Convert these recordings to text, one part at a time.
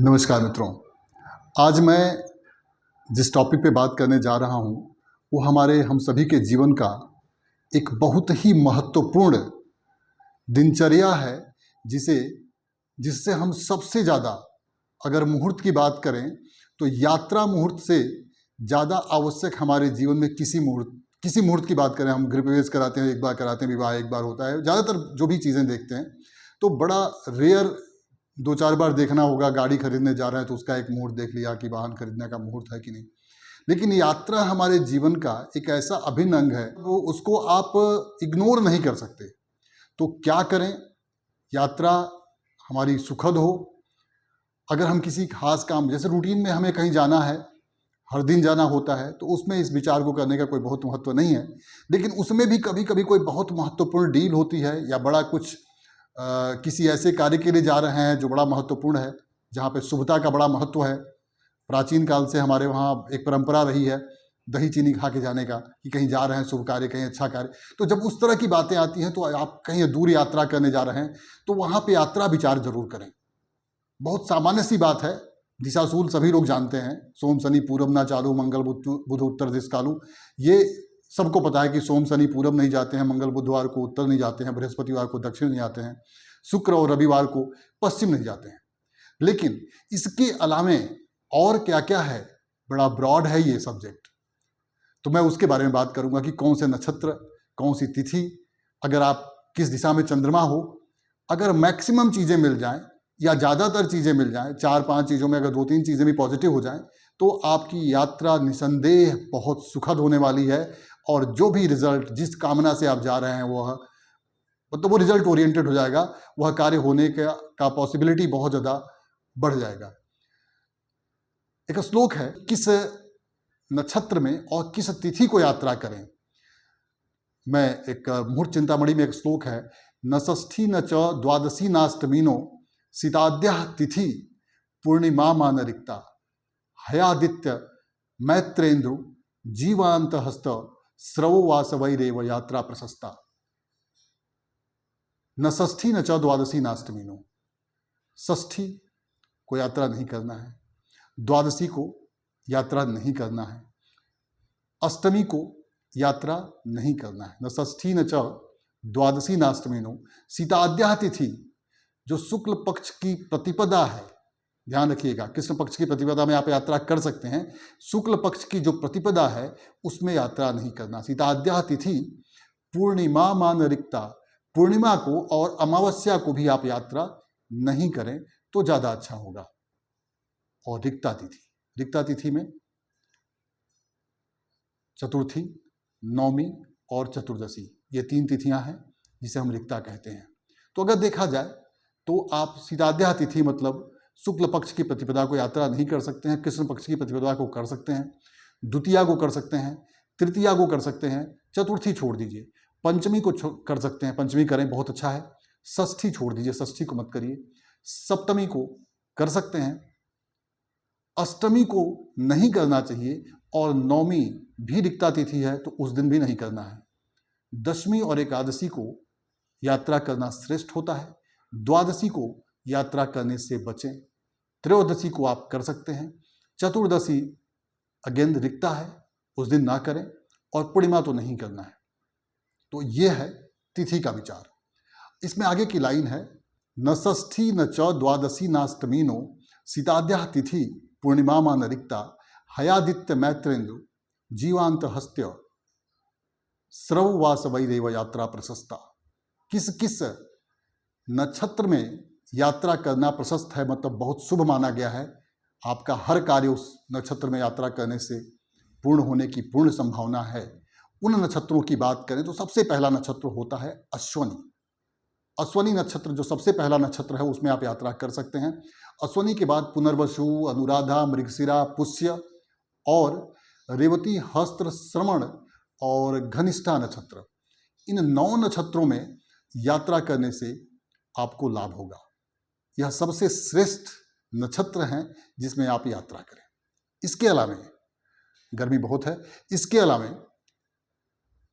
नमस्कार मित्रों। आज मैं जिस टॉपिक पे बात करने जा रहा हूँ वो हमारे हम सभी के जीवन का एक बहुत ही महत्वपूर्ण दिनचर्या है, जिससे हम सबसे ज़्यादा अगर मुहूर्त की बात करें तो यात्रा मुहूर्त से ज़्यादा आवश्यक हमारे जीवन में किसी मुहूर्त की बात करें, हम गृह प्रवेश कराते हैं एक बार, कराते हैं विवाह एक बार होता है, ज़्यादातर जो भी चीज़ें देखते हैं तो बड़ा रेयर 2-4 बार देखना होगा। गाड़ी खरीदने जा रहे हैं तो उसका एक मुहूर्त देख लिया कि वाहन खरीदने का मुहूर्त है कि नहीं। लेकिन यात्रा हमारे जीवन का एक ऐसा अभिन्न अंग है वो उसको आप इग्नोर नहीं कर सकते। तो क्या करें, यात्रा हमारी सुखद हो। अगर हम किसी खास काम, जैसे रूटीन में हमें कहीं जाना है, हर दिन जाना होता है, तो उसमें इस विचार को करने का कोई बहुत महत्व नहीं है। लेकिन उसमें भी कभी कभी कोई बहुत महत्वपूर्ण डील होती है या बड़ा कुछ किसी ऐसे कार्य के लिए जा रहे हैं जो बड़ा महत्वपूर्ण है, जहाँ पे शुभता का बड़ा महत्व है। प्राचीन काल से हमारे वहाँ एक परंपरा रही है दही चीनी खा के जाने का, कि कहीं जा रहे हैं शुभ कार्य, कहीं अच्छा कार्य। तो जब उस तरह की बातें आती हैं तो आप कहीं दूर यात्रा करने जा रहे हैं तो वहाँ पे यात्रा विचार जरूर करें। बहुत सामान्य सी बात है, दिशाशूल सभी लोग जानते हैं, सोम शनि पूरब ना चालू, मंगल बुध उत्तर दिश कालू। ये सबको पता है कि सोम शनि पूरब नहीं जाते हैं, मंगल बुधवार को उत्तर नहीं जाते हैं, बृहस्पतिवार को दक्षिण नहीं जाते हैं, शुक्र और रविवार को पश्चिम नहीं जाते हैं। लेकिन इसके अलावे और क्या क्या है, बड़ा ब्रॉड है ये सब्जेक्ट। तो मैं उसके बारे में बात करूंगा कि कौन से नक्षत्र, कौन सी तिथि, अगर आप किस दिशा में चंद्रमा हो, अगर मैक्सिमम चीजें मिल जाएं या ज्यादातर चीजें मिल जाएं, 4-5 चीजों में अगर 2-3 चीजें भी पॉजिटिव हो जाएं, तो आपकी यात्रा निसंदेह बहुत सुखद होने वाली है। और जो भी रिजल्ट, जिस कामना से आप जा रहे हैं, वो रिजल्ट ओरिएंटेड हो जाएगा, वह कार्य होने का पॉसिबिलिटी बहुत ज्यादा बढ़ जाएगा। एक श्लोक है, किस नक्षत्र में और किस तिथि को यात्रा करें। मैं एक मुहूर्त चिंतामणि में एक श्लोक है, न षष्ठी न च द्वादशी नाष्टमीनो सीताद्या तिथि पूर्णिमा मान रिक्ता हयादित्य मैत्रेन्द्र जीवांत हस्त स्रवो वासवैरेव यात्रा प्रशस्ता। न षष्ठी न च द्वादशी नाष्टमीनो, षष्ठी को यात्रा नहीं करना है, द्वादशी को यात्रा नहीं करना है, अष्टमी को यात्रा नहीं करना है। न षष्ठी न च द्वादशी नाष्टमीनो सीताद्या तिथि, जो शुक्ल पक्ष की प्रतिपदा है, ध्यान रखिएगा, कृष्ण पक्ष की प्रतिपदा में आप यात्रा कर सकते हैं, शुक्ल पक्ष की जो प्रतिपदा है उसमें यात्रा नहीं करना। सीताद्या तिथि पूर्णिमा मान रिक्ता, पूर्णिमा को और अमावस्या को भी आप यात्रा नहीं करें तो ज्यादा अच्छा होगा। और रिक्ता तिथि में चतुर्थी, नौमी और चतुर्दशी, ये 3 तिथियां हैं जिसे हम रिक्ता कहते हैं। तो अगर देखा जाए तो आप सीताद्या तिथि मतलब शुक्ल पक्ष की प्रतिपदा को यात्रा नहीं कर सकते हैं, कृष्ण पक्ष की प्रतिपदा को कर सकते हैं, द्वितीया को कर सकते हैं, तृतीया को कर सकते हैं, चतुर्थी छोड़ दीजिए, पंचमी को कर सकते हैं, पंचमी करें बहुत अच्छा है, षष्ठी छोड़ दीजिए, षष्ठी को मत करिए, सप्तमी को कर सकते हैं, अष्टमी को नहीं करना चाहिए, और नौमी भी रिक्ता तिथि है तो उस दिन भी नहीं करना है। दशमी और एकादशी को यात्रा करना श्रेष्ठ होता है, द्वादशी को यात्रा करने से बचें, त्रयोदशी को आप कर सकते हैं, चतुर्दशी अगेन रिक्ता है, उस दिन ना करें, और पूर्णिमा तो नहीं करना है। तो यह है तिथि का विचार। इसमें आगे की लाइन है, न षष्ठी न च द्वादशी नाष्टमीनो सीताद्या तिथि पूर्णिमा मान रिक्ता हयादित्य मैत्रेन्द्र जीवांत हस्त्य स्रव वासवैरेव यात्रा प्रशस्ता। किस किस नक्षत्र में यात्रा करना प्रशस्त है, मतलब बहुत शुभ माना गया है, आपका हर कार्य उस नक्षत्र में यात्रा करने से पूर्ण होने की पूर्ण संभावना है। उन नक्षत्रों की बात करें तो सबसे पहला नक्षत्र होता है अश्वनी। अश्वनी नक्षत्र जो सबसे पहला नक्षत्र है उसमें आप यात्रा कर सकते हैं। अश्वनी के बाद पुनर्वसु, अनुराधा, मृगशिरा, पुष्य और रेवती, हस्त्र, श्रवण और घनिष्ठा नक्षत्र, इन 9 नक्षत्रों में यात्रा करने से आपको लाभ होगा। यह सबसे श्रेष्ठ नक्षत्र हैं जिसमें आप यात्रा करें। इसके अलावा गर्मी बहुत है, इसके अलावा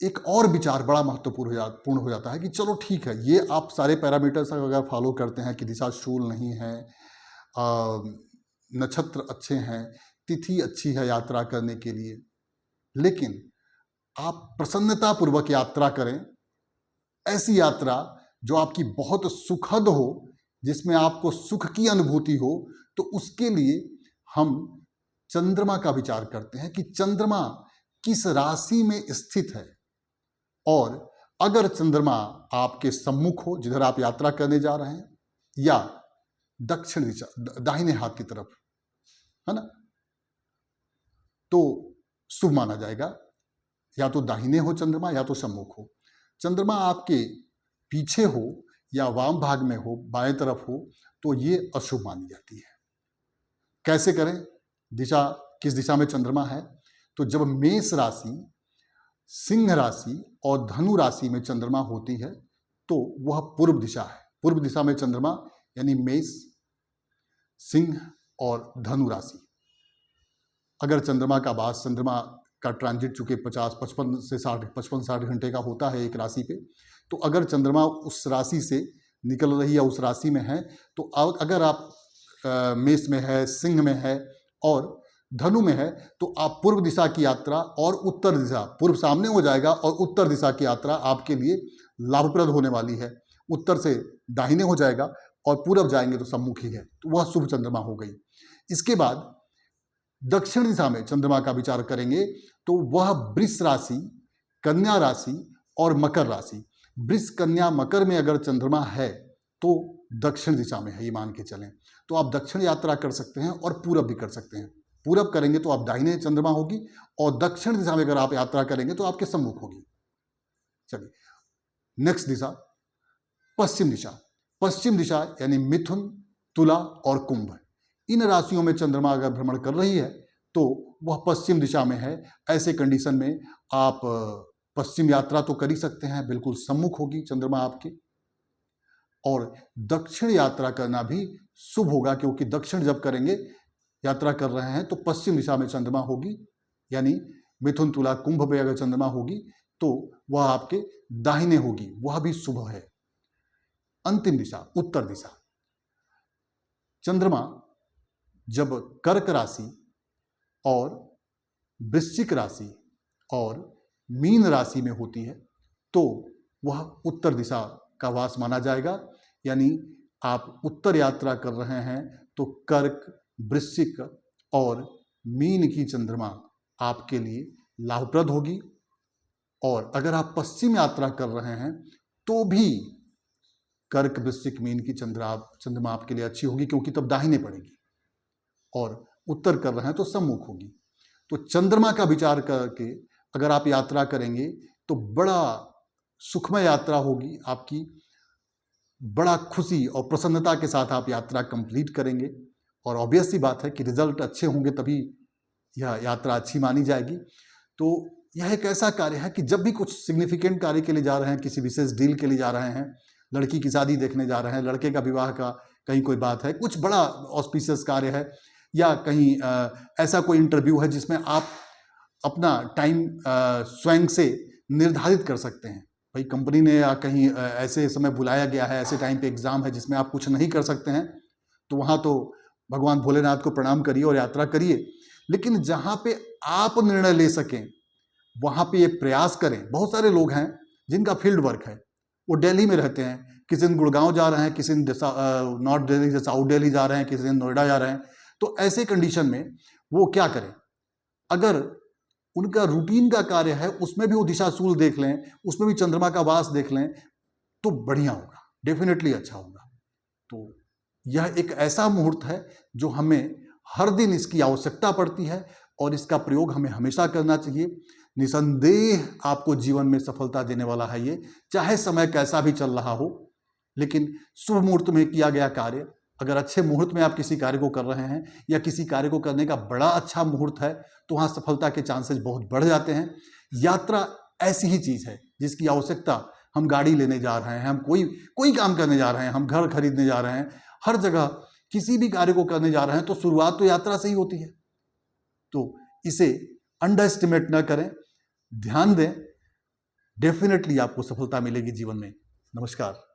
एक और विचार बड़ा महत्वपूर्ण हो जाता है कि चलो ठीक है, ये आप सारे पैरामीटर्स अगर फॉलो करते हैं कि दिशाशूल नहीं है, नक्षत्र अच्छे हैं, तिथि अच्छी है यात्रा करने के लिए, लेकिन आप प्रसन्नतापूर्वक यात्रा करें। ऐसी यात्रा जो आपकी बहुत सुखद हो, जिसमें आपको सुख की अनुभूति हो, तो उसके लिए हम चंद्रमा का विचार करते हैं कि चंद्रमा किस राशि में स्थित है। और अगर चंद्रमा आपके सम्मुख हो, जिधर आप यात्रा करने जा रहे हैं, या दक्षिण दिशा दाहिने हाथ की तरफ, है ना, तो शुभ माना जाएगा। या तो दाहिने हो चंद्रमा या तो सम्मुख हो। चंद्रमा आपके पीछे हो या वाम भाग में हो, बाएं तरफ हो, तो ये अशुभ मानी जाती है। कैसे करें? दिशा, किस दिशा में चंद्रमा है? तो जब मेष राशि, सिंह राशि और धनु राशि में चंद्रमा होती है तो वह पूर्व दिशा है। पूर्व दिशा में चंद्रमा यानी मेष, सिंह और धनु राशि। अगर चंद्रमा का वास, चंद्रमा का ट्रांजिट चूंकि 55-60 घंटे का होता है एक राशि पे, तो अगर चंद्रमा उस राशि से निकल रही है, उस राशि में है, तो अगर आप मेष में है, सिंह में है और धनु में है, तो आप पूर्व दिशा की यात्रा और उत्तर दिशा, पूर्व सामने हो जाएगा और उत्तर दिशा की यात्रा आपके लिए लाभप्रद होने वाली है। उत्तर से दाहिने हो जाएगा और पूर्व जाएंगे तो सम्मुखी है, तो वह शुभ चंद्रमा हो गई। इसके बाद दक्षिण दिशा में चंद्रमा का विचार करेंगे तो वह वृष राशि, कन्या राशि और मकर राशि। वृष, कन्या, मकर में अगर चंद्रमा है तो दक्षिण दिशा में है, ये मान के चलें। तो आप दक्षिण यात्रा कर सकते हैं और पूरब भी कर सकते हैं। पूरब करेंगे तो आप दाहिने चंद्रमा होगी और दक्षिण दिशा में अगर आप यात्रा करेंगे तो आपके सम्मुख होगी। चलिए, नेक्स्ट दिशा पश्चिम दिशा। पश्चिम दिशा यानी मिथुन, तुला और कुंभ। इन राशियों में चंद्रमा अगर भ्रमण कर रही है तो वह पश्चिम दिशा में है। ऐसे कंडीशन में आप पश्चिम यात्रा तो कर ही सकते हैं, बिल्कुल सम्मुख होगी चंद्रमा आपके। और दक्षिण यात्रा करना भी शुभ होगा, क्योंकि दक्षिण जब करेंगे, यात्रा कर रहे हैं, तो पश्चिम दिशा में चंद्रमा होगी, यानी मिथुन, तुला, कुंभ में अगर चंद्रमा होगी तो वह आपके दाहिने होगी, वह भी शुभ है। अंतिम दिशा उत्तर दिशा। चंद्रमा जब कर्क राशि और वृश्चिक राशि और मीन राशि में होती है तो वह उत्तर दिशा का वास माना जाएगा। यानी आप उत्तर यात्रा कर रहे हैं तो कर्क, वृश्चिक और मीन की चंद्रमा आपके लिए लाभप्रद होगी। और अगर आप पश्चिम यात्रा कर रहे हैं तो भी कर्क, वृश्चिक, मीन की चंद्रमा आपके लिए अच्छी होगी, क्योंकि तब दाहिने पड़ेगी। और उत्तर कर रहे हैं तो सम्मुख होगी। तो चंद्रमा का विचार करके अगर आप यात्रा करेंगे तो बड़ा सुखमय यात्रा होगी आपकी, बड़ा खुशी और प्रसन्नता के साथ आप यात्रा कंप्लीट करेंगे। और ऑब्वियस सी बात है कि रिजल्ट अच्छे होंगे तभी यह यात्रा अच्छी मानी जाएगी। तो यह एक ऐसा कार्य है कि जब भी कुछ सिग्निफिकेंट कार्य के लिए जा रहे हैं, किसी विशेष डील के लिए जा रहे हैं, लड़की की शादी देखने जा रहे हैं, लड़के का विवाह का कहीं कोई बात है, कुछ बड़ा ऑस्पिशियस कार्य है, या कहीं ऐसा कोई इंटरव्यू है जिसमें आप अपना टाइम स्वयं से निर्धारित कर सकते हैं। भाई कंपनी ने या कहीं ऐसे समय बुलाया गया है, ऐसे टाइम पे एग्जाम है जिसमें आप कुछ नहीं कर सकते हैं, तो वहाँ तो भगवान भोलेनाथ को प्रणाम करिए और यात्रा करिए। लेकिन जहाँ पे आप निर्णय ले सकें वहाँ पे ये प्रयास करें। बहुत सारे लोग हैं जिनका फील्ड वर्क है, वो दिल्ली में रहते हैं, किसी दिन गुड़गांव जा रहे हैं, किसी दिन नॉर्थ दिल्ली से साउथ दिल्ली जा रहे हैं, किसी दिन नोएडा जा रहे हैं। तो ऐसे कंडीशन में वो क्या करें? अगर उनका रूटीन का कार्य है उसमें भी वो दिशाशूल देख लें, उसमें भी चंद्रमा का वास देख लें, तो बढ़िया होगा, डेफिनेटली अच्छा होगा। तो यह एक ऐसा मुहूर्त है जो हमें हर दिन इसकी आवश्यकता पड़ती है और इसका प्रयोग हमें हमेशा करना चाहिए। निसंदेह आपको जीवन में सफलता देने वाला है ये, चाहे समय कैसा भी चल रहा हो। लेकिन शुभ मुहूर्त में किया गया कार्य, अगर अच्छे मुहूर्त में आप किसी कार्य को कर रहे हैं या किसी कार्य को करने का बड़ा अच्छा मुहूर्त है तो वहाँ सफलता के चांसेस बहुत बढ़ जाते हैं। यात्रा ऐसी ही चीज़ है जिसकी आवश्यकता, हम गाड़ी लेने जा रहे हैं, हम कोई काम करने जा रहे हैं, हम घर खरीदने जा रहे हैं, हर जगह किसी भी कार्य को करने जा रहे हैं तो शुरुआत तो यात्रा से ही होती है। तो इसे अंडर एस्टिमेट न करें, ध्यान दें, डेफिनेटली आपको सफलता मिलेगी जीवन में। नमस्कार।